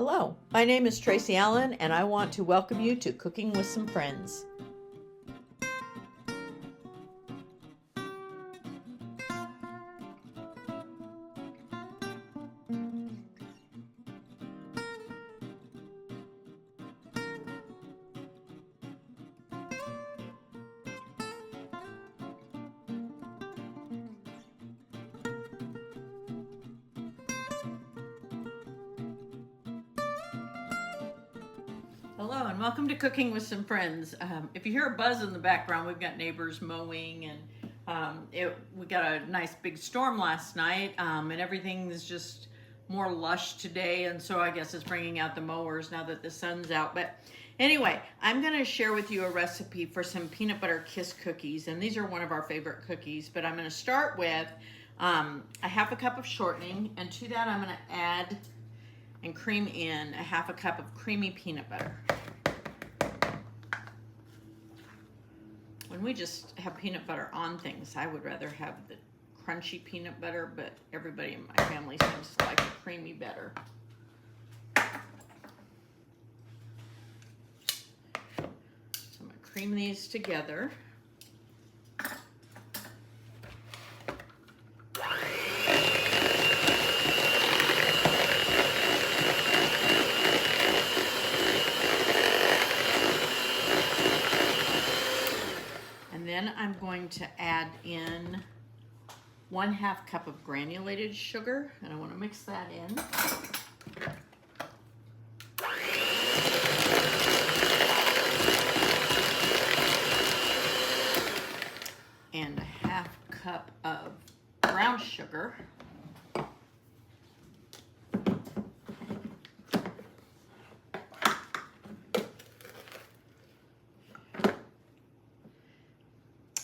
Hello, my name is Tracy Allen and I want to welcome you to Cooking with Some Friends. Hello and welcome to Cooking with Some Friends. If you hear a buzz in the background, we've got neighbors mowing and we got a nice big storm last night and everything is just more lush today, and so I guess it's bringing out the mowers now that the sun's out. But anyway, I'm going to share with you a recipe for some peanut butter kiss cookies, and these are one of our favorite cookies. But I'm going to start with a half a cup of shortening, and to that I'm going to add and cream in a half a cup of creamy peanut butter. When we just have peanut butter on things, I would rather have the crunchy peanut butter, but everybody in my family seems to like the creamy better. So I'm going to cream these together. Then I'm going to add in 1/2 cup of granulated sugar, and I want to mix that in. And a 1/2 cup of brown sugar.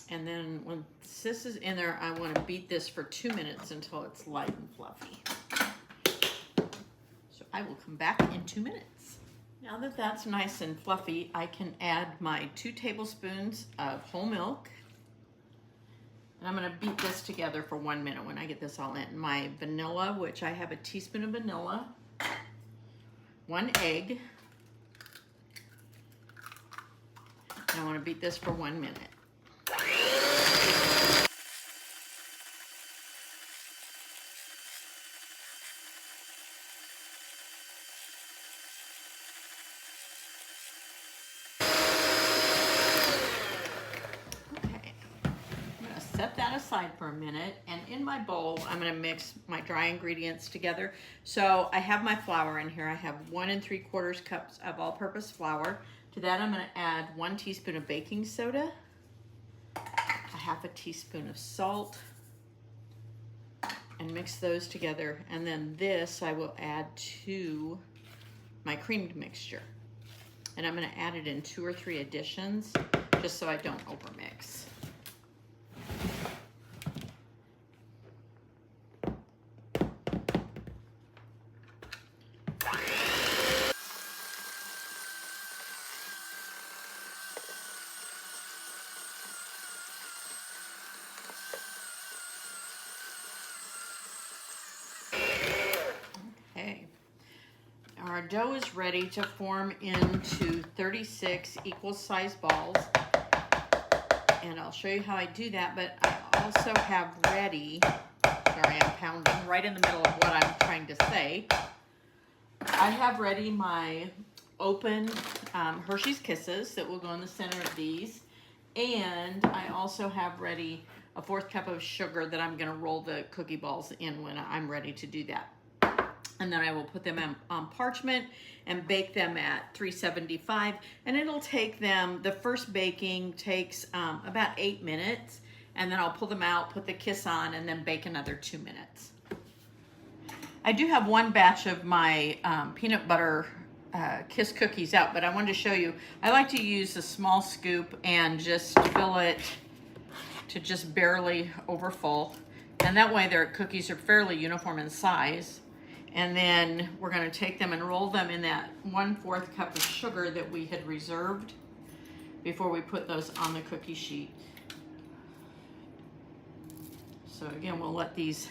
And then when this is in there, I want to beat this for 2 minutes until it's light and fluffy. So I will come back in 2 minutes. Now that that's nice and fluffy, I can add my 2 tablespoons of whole milk. And I'm going to beat this together for 1 minute when I get this all in. My vanilla, which I have a teaspoon of vanilla, 1 egg. And I want to beat this for 1 minute. Set that aside for a minute, and in my bowl I'm going to mix my dry ingredients together. So I have my flour in here. I have 1 3/4 cups of all-purpose flour. To that I'm going to add 1 teaspoon of baking soda, a 1/2 teaspoon of salt, and mix those together. And then this I will add to my creamed mixture, and I'm going to add it in 2 or 3 additions just so I don't overmix. Okay, our dough is ready to form into 36 equal sized balls, and I'll show you how I do that. But I also have ready, sorry, I'm pounding right in the middle of what I'm trying to say. I have ready my open Hershey's Kisses that will go in the center of these, and I also have ready a 1/4 cup of sugar that I'm going to roll the cookie balls in when I'm ready to do that. And then I will put them on parchment and bake them at 375. And it'll take them, the first baking takes about 8 minutes. And then I'll pull them out, put the kiss on, and then bake another 2 minutes. I do have 1 batch of my peanut butter kiss cookies out, but I wanted to show you. I like to use a small scoop and just fill it to just barely over full. And that way their cookies are fairly uniform in size. And then we're going to take them and roll them in that 1/4 cup of sugar that we had reserved before we put those on the cookie sheet. So again, we'll let these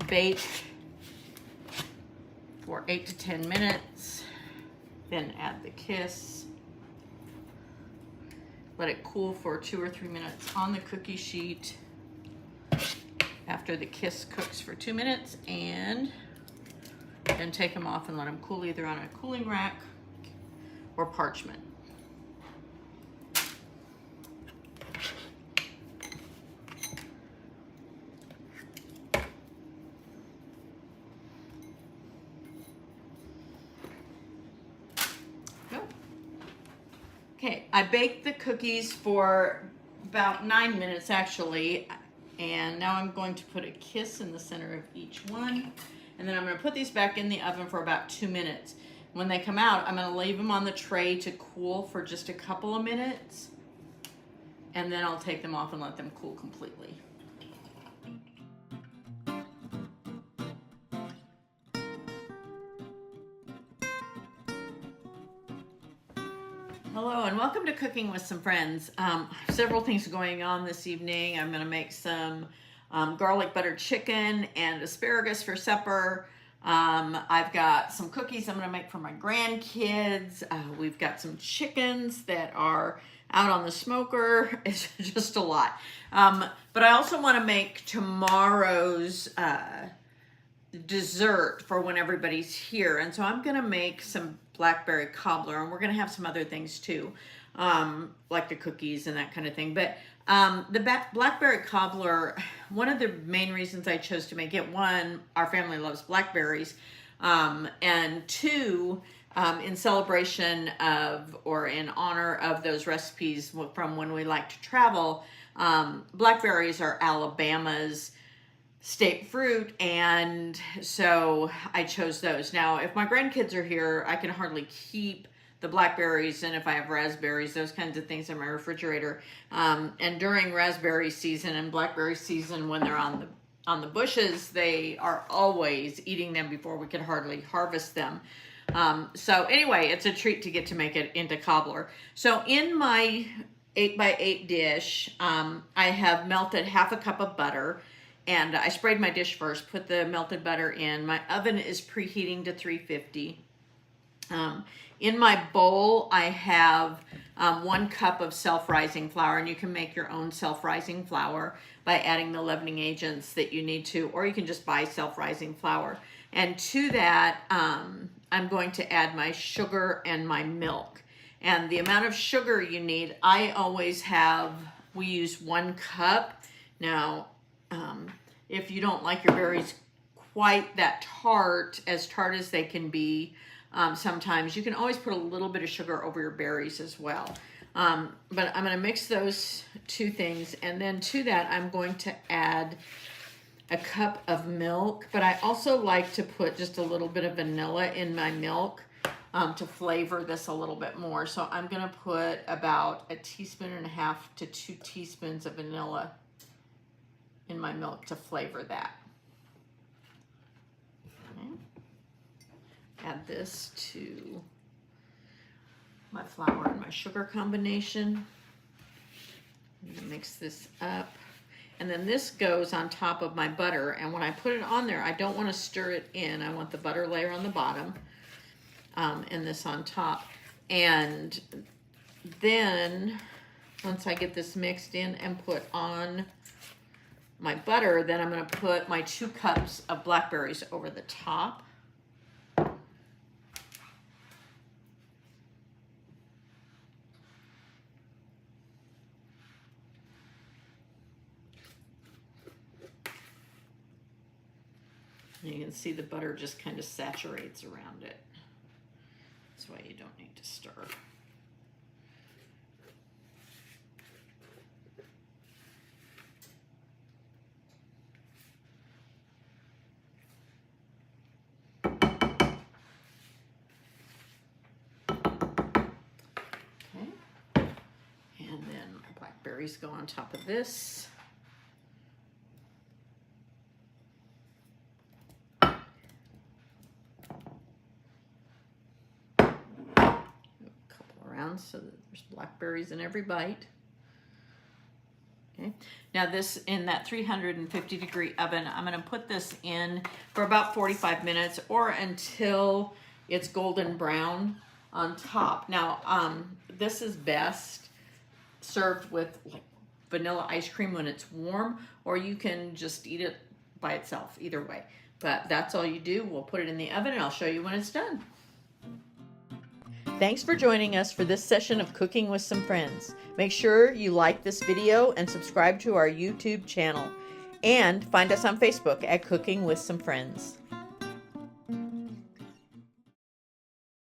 bake for 8 to 10 minutes. Then add the kiss. Let it cool for 2 or 3 minutes on the cookie sheet after the kiss cooks for 2 minutes, and then take them off and let them cool either on a cooling rack or parchment. Okay, I baked the cookies for about 9 minutes actually, and now I'm going to put a kiss in the center of each one, and then I'm going to put these back in the oven for about 2 minutes. When they come out, I'm going to leave them on the tray to cool for just a couple of minutes, and then I'll take them off and let them cool completely. Hello and welcome to Cooking with Some Friends. Several things going on this evening. I'm going to make some garlic butter chicken and asparagus for supper. I've got some cookies I'm going to make for my grandkids. We've got some chickens that are out on the smoker. It's just a lot. But I also want to make tomorrow's dessert for when everybody's here, and so I'm gonna make some Blackberry Cobbler, and we're gonna have some other things too, like the cookies and that kind of thing. But the Blackberry Cobbler, one of the main reasons I chose to make it, one, our family loves blackberries, and two, in celebration of or in honor of those recipes from when we like to travel. Blackberries are Alabama's state fruit, and so I chose those. Now, if my grandkids are here, I can hardly keep the blackberries, and if I have raspberries, those kinds of things in my refrigerator. And during raspberry season and blackberry season, when they're on the bushes, they are always eating them before we could hardly harvest them. So anyway, it's a treat to get to make it into cobbler. So in my 8x8 dish, I have melted half a cup of butter. And I sprayed my dish first, put the melted butter in. My oven is preheating to 350. In my bowl, I have 1 cup of self-rising flour, and you can make your own self-rising flour by adding the leavening agents that you need to, or you can just buy self-rising flour. And to that, I'm going to add my sugar and my milk. And the amount of sugar you need, I always have, we use 1 cup. Now, if you don't like your berries quite that tart as they can be, sometimes you can always put a little bit of sugar over your berries as well. But I'm going to mix those 2 things, and then to that I'm going to add a cup of milk, but I also like to put just a little bit of vanilla in my milk to flavor this a little bit more. So I'm going to put about 1.5 teaspoons to 2 teaspoons of vanilla in my milk to flavor that. Okay. Add this to my flour and my sugar combination. I'm gonna mix this up. And then this goes on top of my butter, and when I put it on there, I don't want to stir it in. I want the butter layer on the bottom, and this on top. And then once I get this mixed in and put on my butter, then I'm going to put my 2 cups of blackberries over the top. And you can see the butter just kind of saturates around it. That's why you don't need to stir. Blackberries go on top of this. A couple around so that there's blackberries in every bite. Okay. Now this, in that 350 degree oven, I'm going to put this in for about 45 minutes or until it's golden brown on top. Now, this is best served with like vanilla ice cream when it's warm, or you can just eat it by itself, either way. But that's all you do. We'll put it in the oven and I'll show you when it's done. Thanks for joining us for this session of Cooking with Some Friends. Make sure you like this video and subscribe to our YouTube channel. And find us on Facebook at Cooking with Some Friends.